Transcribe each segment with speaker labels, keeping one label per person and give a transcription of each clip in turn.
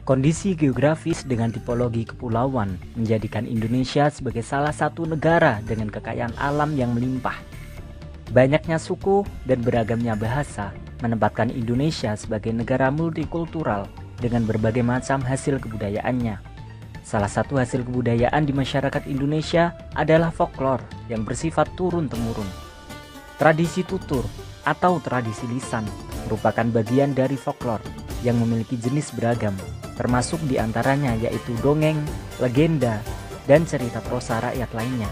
Speaker 1: Kondisi geografis dengan tipologi kepulauan menjadikan Indonesia sebagai salah satu negara dengan kekayaan alam yang melimpah. Banyaknya suku dan beragamnya bahasa menempatkan Indonesia sebagai negara multikultural dengan berbagai macam hasil kebudayaannya. Salah satu hasil kebudayaan di masyarakat Indonesia adalah folklore yang bersifat turun-temurun. Tradisi tutur atau tradisi lisan merupakan bagian dari folklore yang memiliki jenis beragam, termasuk diantaranya yaitu dongeng, legenda, dan cerita prosa rakyat lainnya.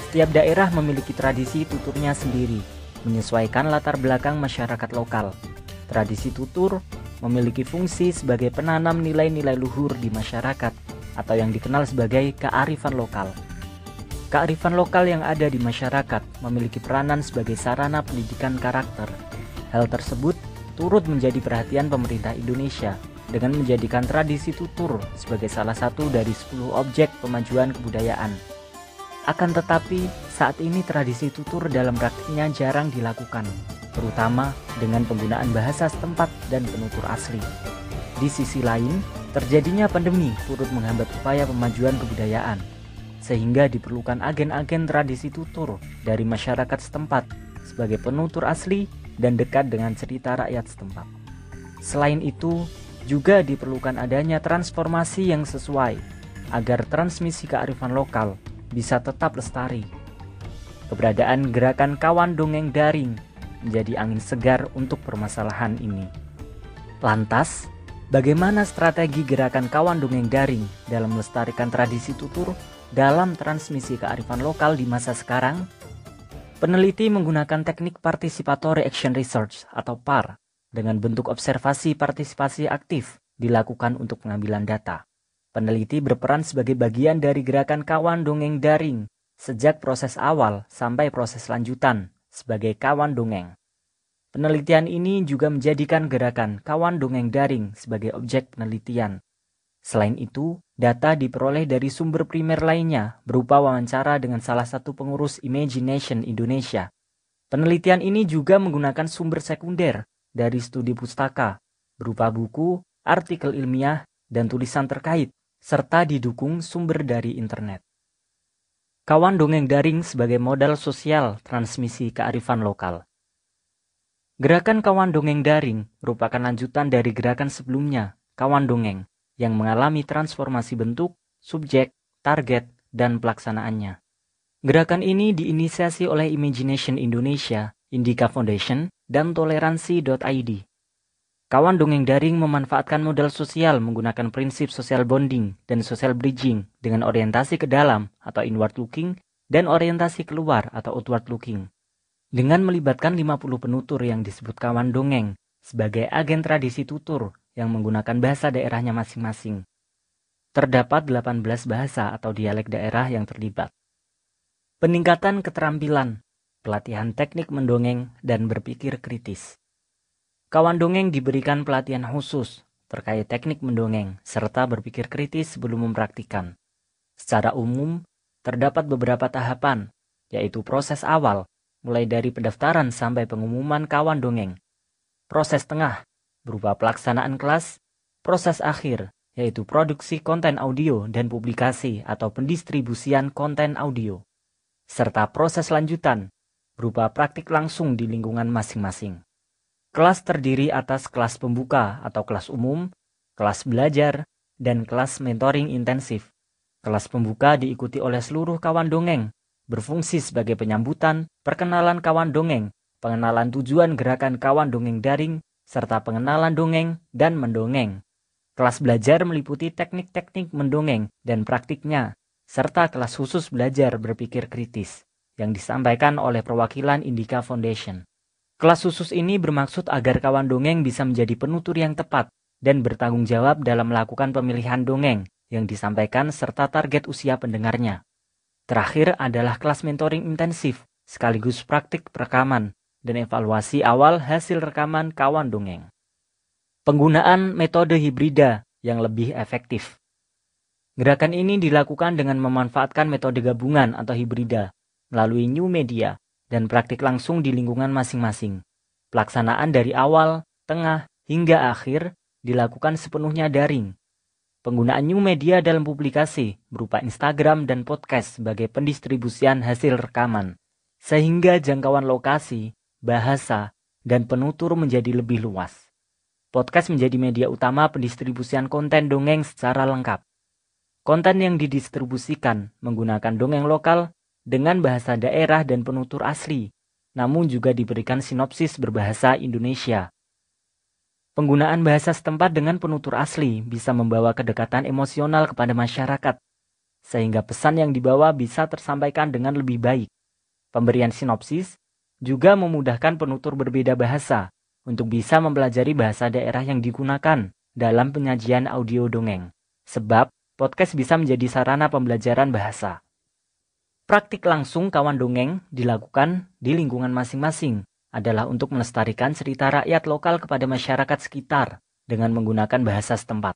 Speaker 1: Setiap daerah memiliki tradisi tuturnya sendiri, menyesuaikan latar belakang masyarakat lokal. Tradisi tutur memiliki fungsi sebagai penanam nilai-nilai luhur di masyarakat atau yang dikenal sebagai kearifan lokal. Kearifan lokal yang ada di masyarakat memiliki peranan sebagai sarana pendidikan karakter. Hal tersebut turut menjadi perhatian pemerintah Indonesia dengan menjadikan tradisi tutur sebagai salah satu dari 10 objek pemajuan kebudayaan. Akan tetapi, saat ini tradisi tutur dalam praktiknya jarang dilakukan, terutama dengan penggunaan bahasa setempat dan penutur asli. Di sisi lain, terjadinya pandemi turut menghambat upaya pemajuan kebudayaan, sehingga diperlukan agen-agen tradisi tutur dari masyarakat setempat sebagai penutur asli dan dekat dengan cerita rakyat setempat. Selain itu, juga diperlukan adanya transformasi yang sesuai agar transmisi kearifan lokal bisa tetap lestari. Keberadaan gerakan kawan dongeng daring menjadi angin segar untuk permasalahan ini. Lantas, bagaimana strategi gerakan kawan dongeng daring dalam melestarikan tradisi tutur dalam transmisi kearifan lokal di masa sekarang? Peneliti menggunakan teknik Participatory Action Research atau PAR dengan bentuk observasi partisipasi aktif dilakukan untuk pengambilan data. Peneliti berperan sebagai bagian dari gerakan kawan dongeng daring sejak proses awal sampai proses lanjutan sebagai kawan dongeng. Penelitian ini juga menjadikan gerakan kawan dongeng daring sebagai objek penelitian. Selain itu, data diperoleh dari sumber primer lainnya berupa wawancara dengan salah satu pengurus Imagination Indonesia. Penelitian ini juga menggunakan sumber sekunder dari studi pustaka, berupa buku, artikel ilmiah, dan tulisan terkait, serta didukung sumber dari internet. Kawan dongeng daring sebagai modal sosial transmisi kearifan lokal. Gerakan kawan dongeng daring merupakan lanjutan dari gerakan sebelumnya, kawan dongeng, yang mengalami transformasi bentuk, subjek, target, dan pelaksanaannya. Gerakan ini diinisiasi oleh Imagination Indonesia, Indika Foundation, dan Toleransi.id. Kawan dongeng daring memanfaatkan modal sosial menggunakan prinsip social bonding dan social bridging dengan orientasi ke dalam atau inward looking dan orientasi keluar atau outward looking. Dengan melibatkan 50 penutur yang disebut kawan dongeng sebagai agen tradisi tutur yang menggunakan bahasa daerahnya masing-masing. Terdapat 18 bahasa atau dialek daerah yang terlibat. Peningkatan keterampilan, pelatihan teknik mendongeng, dan berpikir kritis. Kawan dongeng diberikan pelatihan khusus terkait teknik mendongeng serta berpikir kritis sebelum mempraktikkan. Secara umum, terdapat beberapa tahapan, yaitu proses awal, mulai dari pendaftaran sampai pengumuman kawan dongeng. Proses tengah, berupa pelaksanaan kelas. Proses akhir, yaitu produksi konten audio dan publikasi atau pendistribusian konten audio. Serta proses lanjutan, berupa praktik langsung di lingkungan masing-masing. Kelas terdiri atas kelas pembuka atau kelas umum, kelas belajar, dan kelas mentoring intensif. Kelas pembuka diikuti oleh seluruh kawan dongeng, berfungsi sebagai penyambutan, perkenalan kawan dongeng, pengenalan tujuan gerakan kawan dongeng daring, serta pengenalan dongeng dan mendongeng. Kelas belajar meliputi teknik-teknik mendongeng dan praktiknya, serta kelas khusus belajar berpikir kritis yang disampaikan oleh perwakilan Indika Foundation. Kelas khusus ini bermaksud agar kawan dongeng bisa menjadi penutur yang tepat dan bertanggung jawab dalam melakukan pemilihan dongeng yang disampaikan serta target usia pendengarnya. Terakhir adalah kelas mentoring intensif sekaligus praktik perekaman dan evaluasi awal hasil rekaman kawan dongeng. Penggunaan metode hibrida yang lebih efektif. Gerakan ini dilakukan dengan memanfaatkan metode gabungan atau hibrida melalui new media dan praktik langsung di lingkungan masing-masing. Pelaksanaan dari awal, tengah, hingga akhir dilakukan sepenuhnya daring Penggunaan new media dalam publikasi berupa Instagram dan podcast sebagai pendistribusian hasil rekaman, sehingga jangkauan lokasi, bahasa, dan penutur menjadi lebih luas. Podcast menjadi media utama pendistribusian konten dongeng secara lengkap. Konten yang didistribusikan menggunakan dongeng lokal dengan bahasa daerah dan penutur asli, namun juga diberikan sinopsis berbahasa Indonesia. Penggunaan bahasa setempat dengan penutur asli bisa membawa kedekatan emosional kepada masyarakat, sehingga pesan yang dibawa bisa tersampaikan dengan lebih baik. Pemberian sinopsis juga memudahkan penutur berbeda bahasa untuk bisa mempelajari bahasa daerah yang digunakan dalam penyajian audio dongeng, sebab podcast bisa menjadi sarana pembelajaran bahasa. Praktik langsung kawan dongeng dilakukan di lingkungan masing-masing adalah untuk melestarikan cerita rakyat lokal kepada masyarakat sekitar dengan menggunakan bahasa setempat.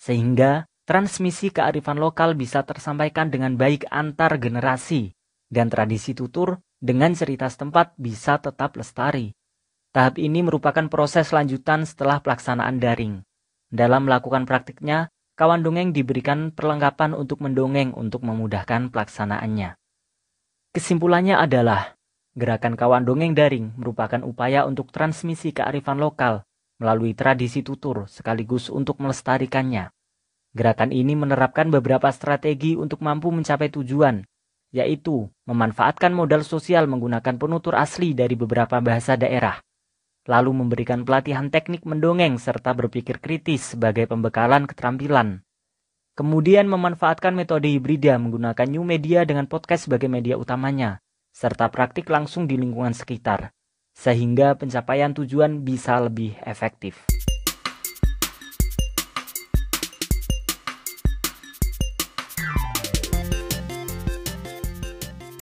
Speaker 1: Sehingga transmisi kearifan lokal bisa tersampaikan dengan baik antar generasi dan tradisi tutur dengan cerita setempat bisa tetap lestari. Tahap ini merupakan proses lanjutan setelah pelaksanaan daring. Dalam melakukan praktiknya, kawan dongeng diberikan perlengkapan untuk mendongeng untuk memudahkan pelaksanaannya. Kesimpulannya adalah, gerakan kawan dongeng daring merupakan upaya untuk transmisi kearifan lokal melalui tradisi tutur sekaligus untuk melestarikannya. Gerakan ini menerapkan beberapa strategi untuk mampu mencapai tujuan, yaitu memanfaatkan modal sosial menggunakan penutur asli dari beberapa bahasa daerah, lalu memberikan pelatihan teknik mendongeng serta berpikir kritis sebagai pembekalan keterampilan. Kemudian memanfaatkan metode hibrida menggunakan new media dengan podcast sebagai media utamanya, serta praktik langsung di lingkungan sekitar, sehingga pencapaian tujuan bisa lebih efektif.